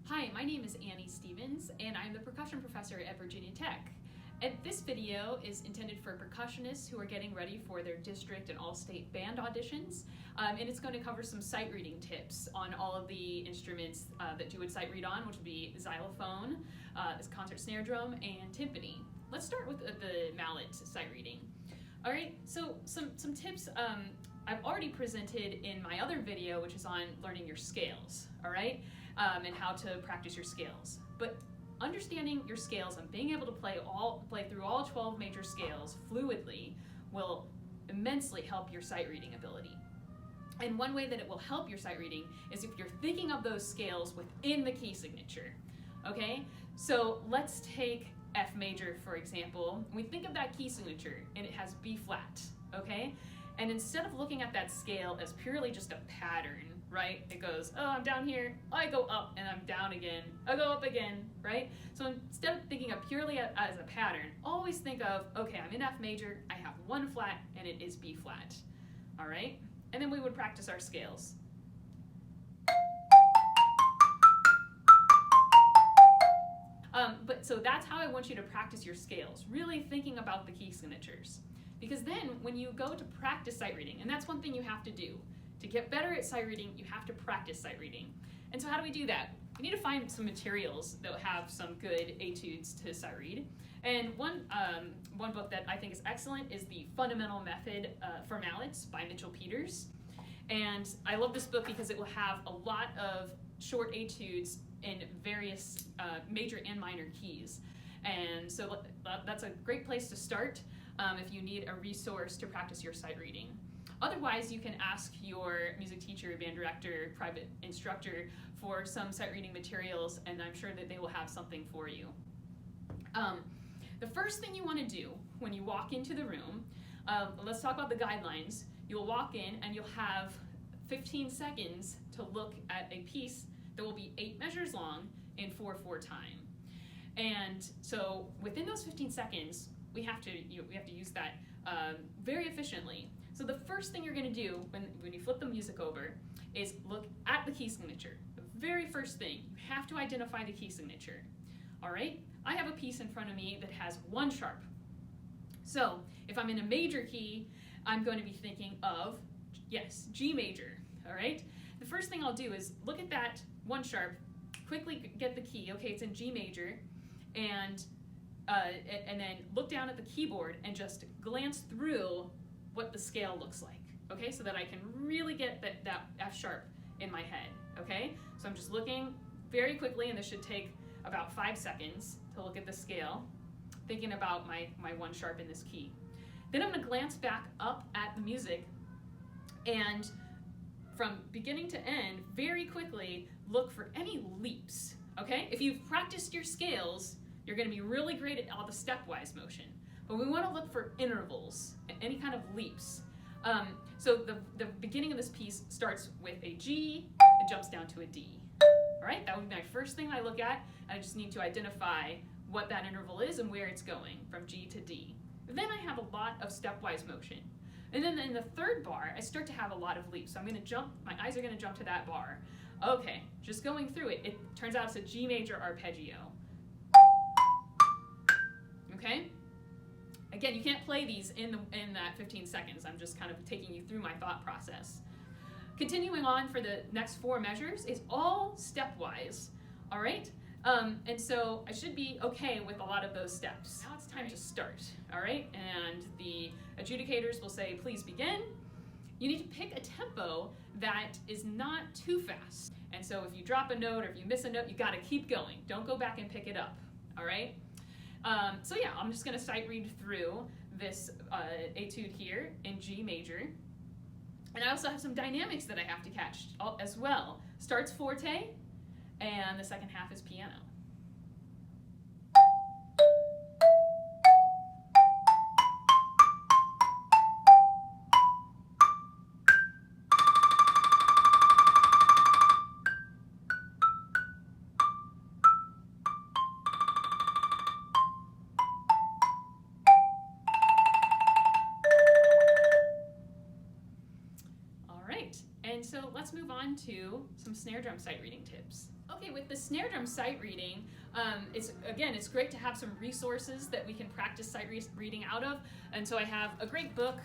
Hi, my name is Annie Stevens, and I'm the percussion professor at Virginia Tech. And this video is intended for percussionists who are getting ready for their district and all-state band auditions, and it's going to cover some sight reading tips on all of the instruments that you would sight read on, which would be xylophone, concert snare drum, and timpani. Let's start with the mallet sight reading. All right, so some tips I've already presented in my other video, which is on learning your scales, all right, and how to practice your scales. But understanding your scales and being able to play through all 12 major scales fluidly will immensely help your sight reading ability. And one way that it will help your sight reading is if you're thinking of those scales within the key signature, okay? So let's take F major, for example. We think of that key signature and it has B flat, okay? And instead of looking at that scale as purely just a pattern, right? It goes, oh, I'm down here, I go up, and I'm down again, I go up again, right? So instead of thinking of purely as a pattern, always think of, okay, I'm in F major, I have one flat, and it is B flat, all right? And then we would practice our scales. So that's how I want you to practice your scales, really thinking about the key signatures. Because then when you go to practice sight reading, and that's one thing you have to do, to get better at sight reading, you have to practice sight reading. And so how do we do that? We need to find some materials that have some good etudes to sight read. And one book that I think is excellent is The Fundamental Method for Mallets by Mitchell Peters. And I love this book because it will have a lot of short etudes in various major and minor keys. And so that's a great place to start if you need a resource to practice your sight reading. Otherwise, you can ask your music teacher, band director, private instructor for some sight reading materials, and I'm sure that they will have something for you. The first thing you want to do when you walk into the room, let's talk about the guidelines. You'll walk in and you'll have 15 seconds to look at a piece that will be 8 measures long in 4/4 time. And so within those 15 seconds, we have to use that very efficiently. So the first thing you're going to do when you flip the music over is look at the key signature. The very first thing, you have to identify the key signature. All right? I have a piece in front of me that has 1 sharp. So if I'm in a major key, I'm going to be thinking of, yes, G major. All right? The first thing I'll do is look at that 1 sharp, quickly get the key. Okay, it's in G major, and then look down at the keyboard and just glance through what the scale looks like, okay? So that I can really get that F sharp in my head, okay? So I'm just looking very quickly, and this should take about 5 seconds to look at the scale, thinking about my 1 sharp in this key. Then I'm gonna glance back up at the music, and from beginning to end, very quickly, look for any leaps, okay? If you've practiced your scales, you're gonna be really great at all the stepwise motion. But we want to look for intervals, any kind of leaps. So the beginning of this piece starts with a G and jumps down to a D. All right, that would be my first thing I look at. I just need to identify what that interval is and where it's going from G to D. Then I have a lot of stepwise motion. And then in the 3rd bar, I start to have a lot of leaps. So I'm going to jump, my eyes are going to jump to that bar. Okay, just going through it, it turns out it's a G major arpeggio. Okay? Again, you can't play these in that 15 seconds. I'm just kind of taking you through my thought process. Continuing on for the next 4 measures is all stepwise, all right? And so I should be okay with a lot of those steps. Now it's time to start, all right? And the adjudicators will say, please begin. You need to pick a tempo that is not too fast. And so if you drop a note or if you miss a note, you gotta keep going. Don't go back and pick it up, all right? So yeah, I'm just going to sight read through this etude here in G major. And I also have some dynamics that I have to catch as well. Starts forte, and the second half is piano. And so let's move on to some snare drum sight reading tips. Okay, with the snare drum sight reading, it's great to have some resources that we can practice sight reading out of. And so I have a great book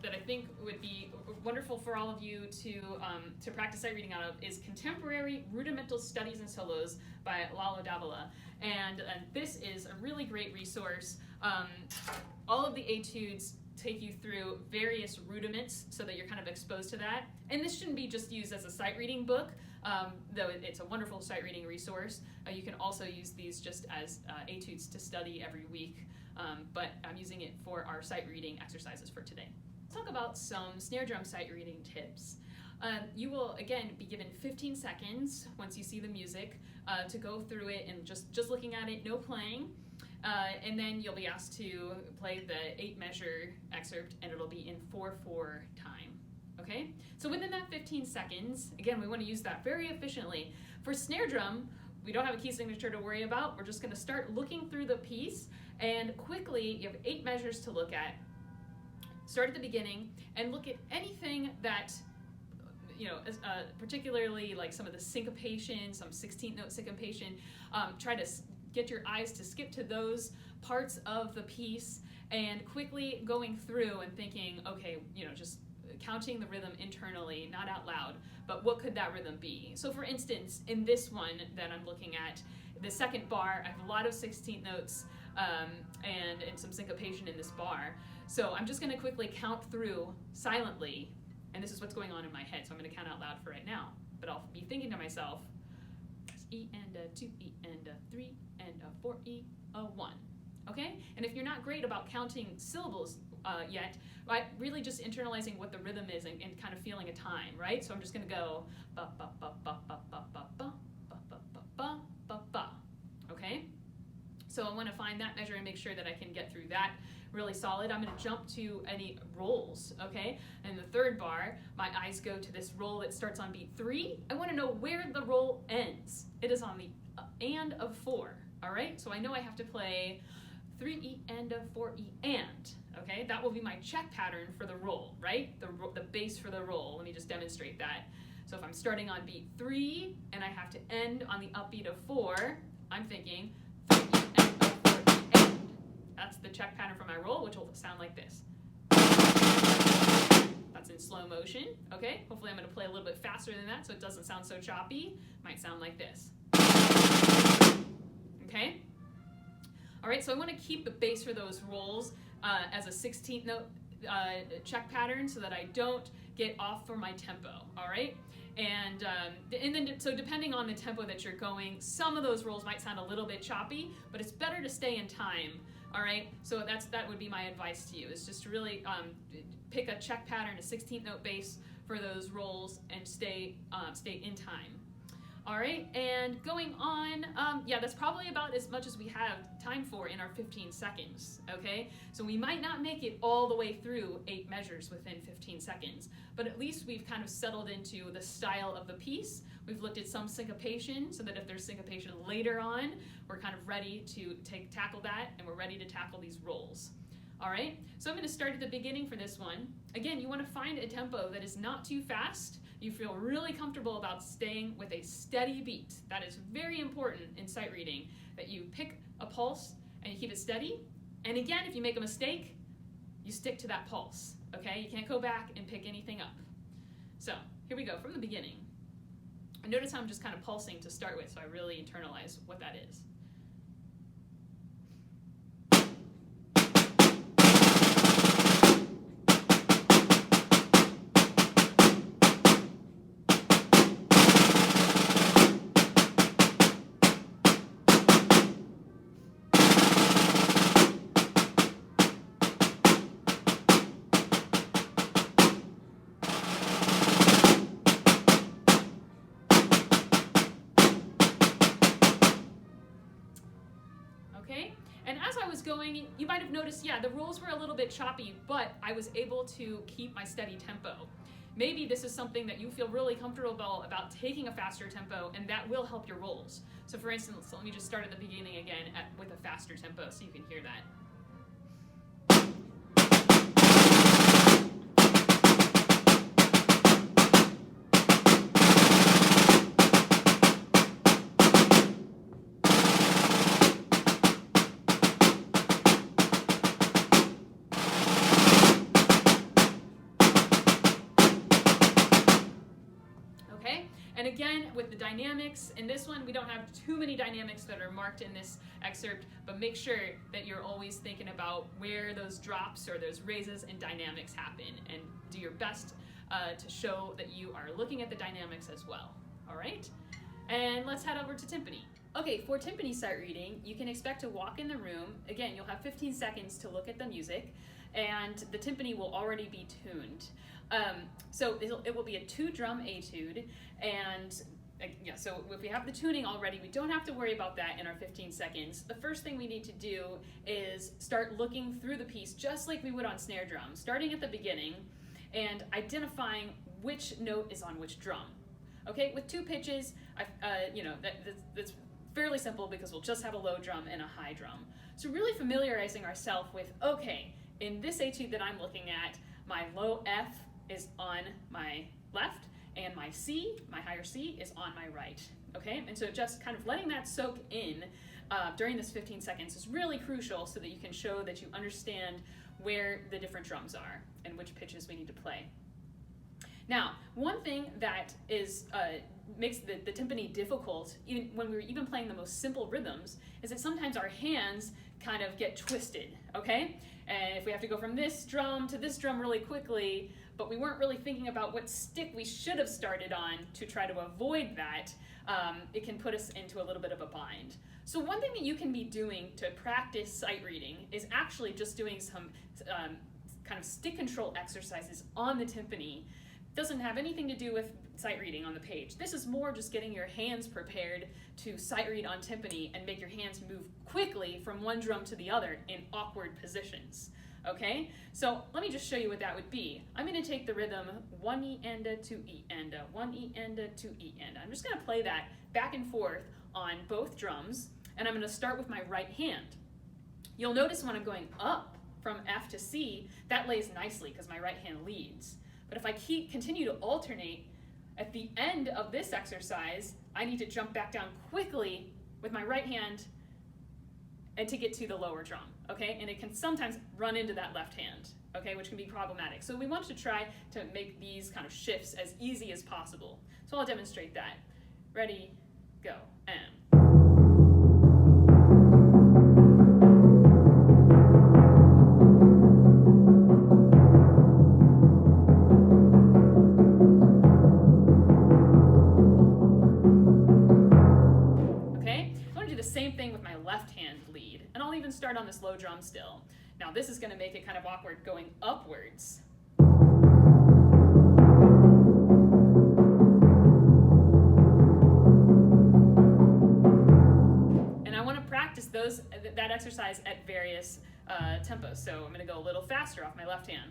that I think would be wonderful for all of you to practice sight reading out of, is Contemporary Rudimental Studies and Solos by Lalo Davila. And this is a really great resource. All of the etudes take you through various rudiments so that you're kind of exposed to that. And this shouldn't be just used as a sight reading book, though it's a wonderful sight reading resource. You can also use these just as etudes to study every week, but I'm using it for our sight reading exercises for today. Let's talk about some snare drum sight reading tips. You will, again, be given 15 seconds once you see the music to go through it and just looking at it, no playing. And then you'll be asked to play the 8-measure excerpt, and it'll be in 4/4 time. Okay? So within that 15 seconds, again, we want to use that very efficiently. For snare drum, we don't have a key signature to worry about. We're just going to start looking through the piece, and quickly, you have 8 measures to look at. Start at the beginning and look at anything that, particularly like some of the syncopation, some 16th note syncopation. Try to get your eyes to skip to those parts of the piece and quickly going through and thinking, okay, just counting the rhythm internally, not out loud, but what could that rhythm be? So for instance, in this one that I'm looking at, the second bar, I have a lot of 16th notes and some syncopation in this bar. So I'm just going to quickly count through silently, and this is what's going on in my head, so I'm going to count out loud for right now. But I'll be thinking to myself, E and a 2, E and a 3 and a 4, E, a 1. Okay? And if you're not great about counting syllables yet, right, really just internalizing what the rhythm is and kind of feeling a time, right? So I'm just going to go ba ba ba ba ba ba ba ba ba ba ba ba ba ba. Okay? So I want to find that measure and make sure that I can get through that really solid. I'm going to jump to any rolls, okay? And the third bar, my eyes go to this roll that starts on beat 3. I want to know where the roll ends. It is on the and of 4, all right? So I know I have to play 3E and a 4E and, okay? That will be my check pattern for the roll, right? The bass for the roll. Let me just demonstrate that. So if I'm starting on beat 3 and I have to end on the upbeat of 4, I'm thinking 3E and a 4E and. That's the check pattern for my roll, which will sound like this. That's in slow motion, okay? Hopefully I'm going to play a little bit faster than that so it doesn't sound so choppy. Might sound like this. Okay? All right, so I want to keep the bass for those rolls as a 16th note check pattern so that I don't get off for my tempo, all right? And then, so depending on the tempo that you're going, some of those rolls might sound a little bit choppy, but it's better to stay in time. All right, so that would be my advice to you, is just to really pick a check pattern, a 16th note bass for those rolls, and stay in time. All right, and going on, that's probably about as much as we have time for in our 15 seconds, okay? So we might not make it all the way through 8 measures within 15 seconds, but at least we've kind of settled into the style of the piece. We've looked at some syncopation so that if there's syncopation later on, we're kind of ready to tackle that, and we're ready to tackle these rolls. All right, so I'm going to start at the beginning for this one. Again, you want to find a tempo that is not too fast. You feel really comfortable about staying with a steady beat. That is very important in sight reading, that you pick a pulse and you keep it steady. And again, if you make a mistake, you stick to that pulse, okay? You can't go back and pick anything up. So here we go from the beginning. And notice how I'm just kind of pulsing to start with, so I really internalize what that is. Okay, and as I was going, you might have noticed, the rolls were a little bit choppy, but I was able to keep my steady tempo. Maybe this is something that you feel really comfortable about taking a faster tempo, and that will help your rolls. So for instance, let me just start at the beginning again with a faster tempo so you can hear that. dynamics. In this one, we don't have too many dynamics that are marked in this excerpt, but make sure that you're always thinking about where those drops or those raises and dynamics happen, and do your best to show that you are looking at the dynamics as well. All right? And let's head over to timpani. Okay, for timpani sight reading, you can expect to walk in the room. Again, you'll have 15 seconds to look at the music, and the timpani will already be tuned. So it will be a 2-drum etude, and yeah, so if we have the tuning already, we don't have to worry about that in our 15 seconds. The first thing we need to do is start looking through the piece just like we would on snare drum, starting at the beginning and identifying which note is on which drum. Okay, with 2 pitches, that's fairly simple because we'll just have a low drum and a high drum. So really familiarizing ourselves with, okay, in this etude that I'm looking at, my low F is on my left, and my C, my higher C, is on my right, okay? And so just kind of letting that soak in during this 15 seconds is really crucial so that you can show that you understand where the different drums are and which pitches we need to play. Now, one thing that makes the timpani difficult, even when we're even playing the most simple rhythms, is that sometimes our hands kind of get twisted, okay? And if we have to go from this drum to this drum really quickly, but we weren't really thinking about what stick we should have started on to try to avoid that, it can put us into a little bit of a bind. So one thing that you can be doing to practice sight reading is actually just doing some kind of stick control exercises on the timpani. Doesn't have anything to do with sight reading on the page. This is more just getting your hands prepared to sight read on timpani and make your hands move quickly from one drum to the other in awkward positions. Okay, so let me just show you what that would be. I'm going to take the rhythm 1 E enda, 2 E enda, 1 E enda, 2 E enda. I'm just going to play that back and forth on both drums, and I'm going to start with my right hand. You'll notice when I'm going up from F to C, that lays nicely because my right hand leads. But if I continue to alternate, at the end of this exercise, I need to jump back down quickly with my right hand and to get to the lower drum, okay? And it can sometimes run into that left hand, okay, which can be problematic. So we want to try to make these kind of shifts as easy as possible. So I'll demonstrate that. Ready, go, and. Start on this low drum still. Now this is going to make it kind of awkward going upwards. And I want to practice that exercise at various tempos. So I'm going to go a little faster off my left hand.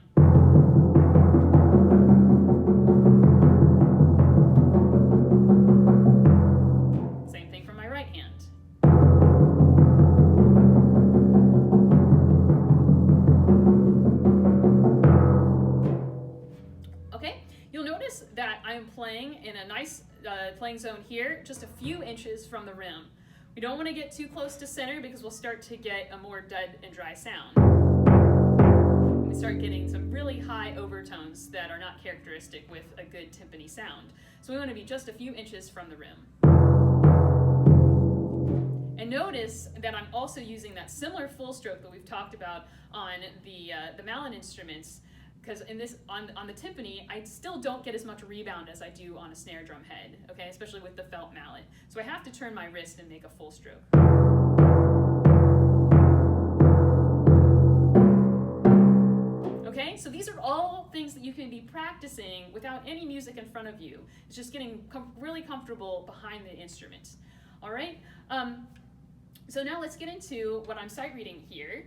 Same thing from my right hand. That I'm playing in a nice playing zone here, just a few inches from the rim. We don't want to get too close to center because we'll start to get a more dead and dry sound. We start getting some really high overtones that are not characteristic with a good timpani sound. So we want to be just a few inches from the rim. And notice that I'm also using that similar full stroke that we've talked about on the mallet instruments, because in this on the timpani, I still don't get as much rebound as I do on a snare drum head, okay, especially with the felt mallet. So I have to turn my wrist and make a full stroke. Okay, so these are all things that you can be practicing without any music in front of you. It's just getting really comfortable behind the instrument. All right, so now let's get into what I'm sight reading here.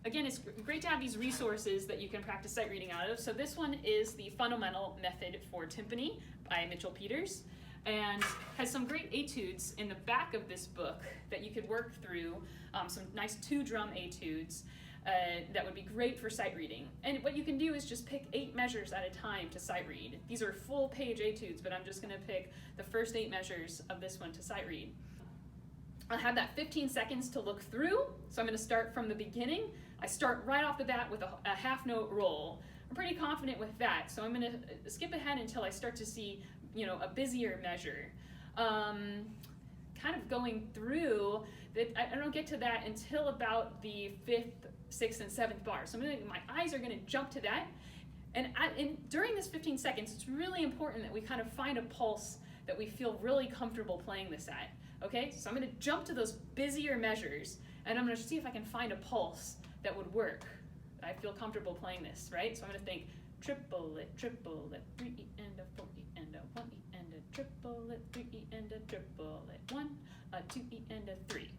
Again, it's great to have these resources that you can practice sight reading out of. So this one is the Fundamental Method for Timpani by Mitchell Peters, and has some great etudes in the back of this book that you could work through, some nice 2-drum etudes that would be great for sight reading. And what you can do is just pick 8 measures at a time to sight read. These are full page etudes, but I'm just going to pick the first 8 measures of this one to sight read. I'll have that 15 seconds to look through, so I'm going to start from the beginning. I start right off the bat with a half note roll. I'm pretty confident with that, so I'm going to skip ahead until I start to see, a busier measure. kind of going through, I don't get to that until about the 5th, 6th, and 7th bar. So my eyes are going to jump to that. And during this 15 seconds, it's really important that we kind of find a pulse that we feel really comfortable playing this at. Okay, so I'm going to jump to those busier measures, and I'm going to see if I can find a pulse that would work. I feel comfortable playing this, right? So I'm going to think triplet, 3E and a 4E and a 1E and a triplet, 3E and a triplet, 1, a 2E and a 3.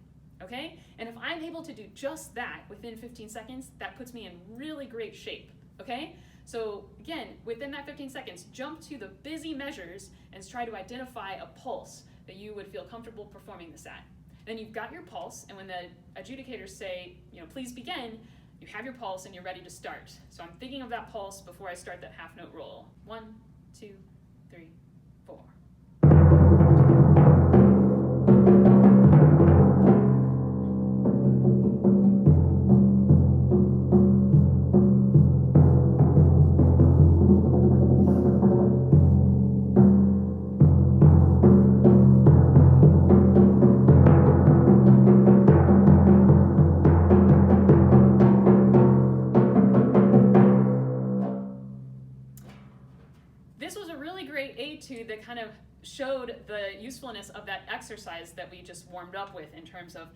Okay? And if I'm able to do just that within 15 seconds, that puts me in really great shape. Okay? So again, within that 15 seconds, jump to the busy measures and try to identify a pulse that you would feel comfortable performing this at. Then you've got your pulse, and when the adjudicators say, please begin, you have your pulse and you're ready to start. So I'm thinking of that pulse before I start that half note roll. 1, 2, 3, 4. This was a really great etude that kind of showed the usefulness of that exercise that we just warmed up with in terms of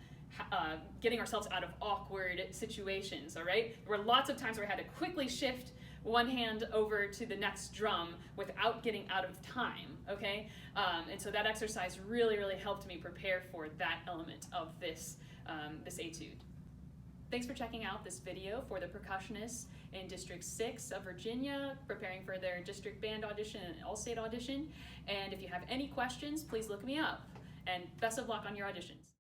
getting ourselves out of awkward situations, all right? There were lots of times where I had to quickly shift one hand over to the next drum without getting out of time, okay? And so that exercise really, really helped me prepare for that element of this etude. Thanks for checking out this video for the percussionists in District 6 of Virginia, preparing for their district band audition and all-state audition. And if you have any questions, please look me up. And best of luck on your auditions.